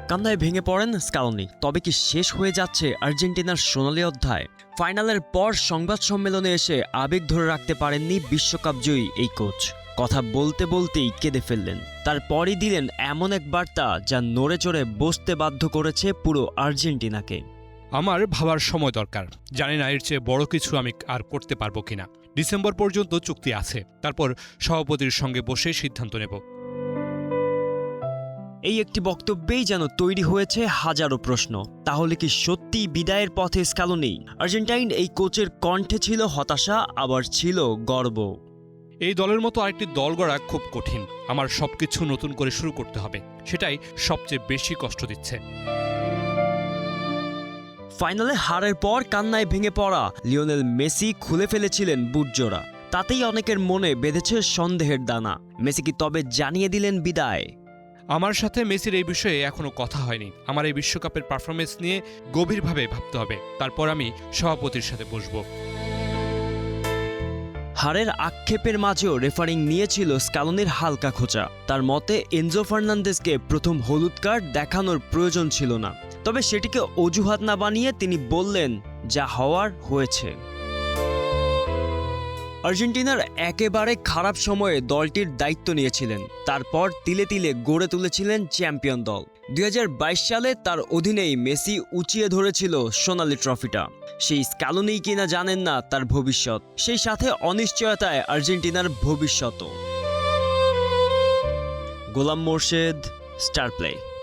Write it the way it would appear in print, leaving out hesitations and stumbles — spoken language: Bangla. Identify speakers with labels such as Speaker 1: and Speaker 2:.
Speaker 1: কান্নায় ভেঙে পড়েন স্কালোনি। তবে কি শেষ হয়ে যাচ্ছে আর্জেন্টিনার সোনালী অধ্যায়? ফাইনালের পর সংবাদ সম্মেলনে এসে আবেগ ধরে রাখতে পারেননি বিশ্বকাপ জয়ী এই কোচ। কথা বলতে বলতেই কেঁদে ফেললেন। তারপরই দিলেন এমন এক বার্তা যা নড়ে চড়ে বসতে বাধ্য করেছে পুরো আর্জেন্টিনাকে।
Speaker 2: আমার ভাবার সময় দরকার। জানি না এর চেয়ে বড় কিছু আমি আর করতে পারবো কিনা। ডিসেম্বর পর্যন্ত চুক্তি আছে, তারপর সভাপতির সঙ্গে বসে সিদ্ধান্ত নেব।
Speaker 1: এই একটি বক্তব্যেই যেন তৈরি হয়েছে হাজারো প্রশ্ন। তাহলে কি সত্যিই বিদায়ের পথে স্কালোনি? আর্জেন্টাইন এই কোচের কণ্ঠে ছিল হতাশা, আবার ছিল গর্ব।
Speaker 2: এই দলের মতো আরেকটি দল গড়া খুব কঠিন। আমার সবকিছু নতুন করে শুরু করতে হবে, সেটাই সবচেয়ে বেশি কষ্ট দিচ্ছে।
Speaker 1: ফাইনালে হারের পর কান্নায় ভেঙে পড়া লিওনেল মেসি খুলে ফেলেছিলেন বুটজোড়া। তাতেই অনেকের মনে বেঁধেছে সন্দেহের দানা। মেসি কি তবে জানিয়ে দিলেন বিদায়?
Speaker 2: আমার সাথে মেসির এই বিষয়ে এখনো কথা হয়নি। আমার এই বিশ্বকাপের পারফরমেন্স নিয়ে গভীরভাবে ভাবতে হবে, তারপর আমি সভাপতির সাথে বসবো।
Speaker 1: হারের আক্ষেপের মাঝেও রেফারিং নিয়েছিল স্কালোনির হালকা খোঁচা। তার মতে এনজো ফার্নান্দেজকে প্রথম হলুদ কার্ড দেখানোর প্রয়োজন ছিল না। তবে সেটিকে অজুহাত না বানিয়ে তিনি বললেন, যা হওয়ার হয়েছে। আর্জেন্টিনার একেবারে খারাপ সময়ে দলটির দায়িত্ব নিয়েছিলেন। তারপর তিলে তিলে গড়ে তুলেছিলেন চ্যাম্পিয়ন দল। 2022 সালে তার অধীনেই মেসি উঁচিয়ে ধরেছিল সোনালী ট্রফিটা। সেই স্কালোনি কিনা জানেন না তার ভবিষ্যৎ। সেই সাথে অনিশ্চয়তায় আর্জেন্টিনার ভবিষ্যৎ। গোলাম মোর্শেদ, স্টার প্লে।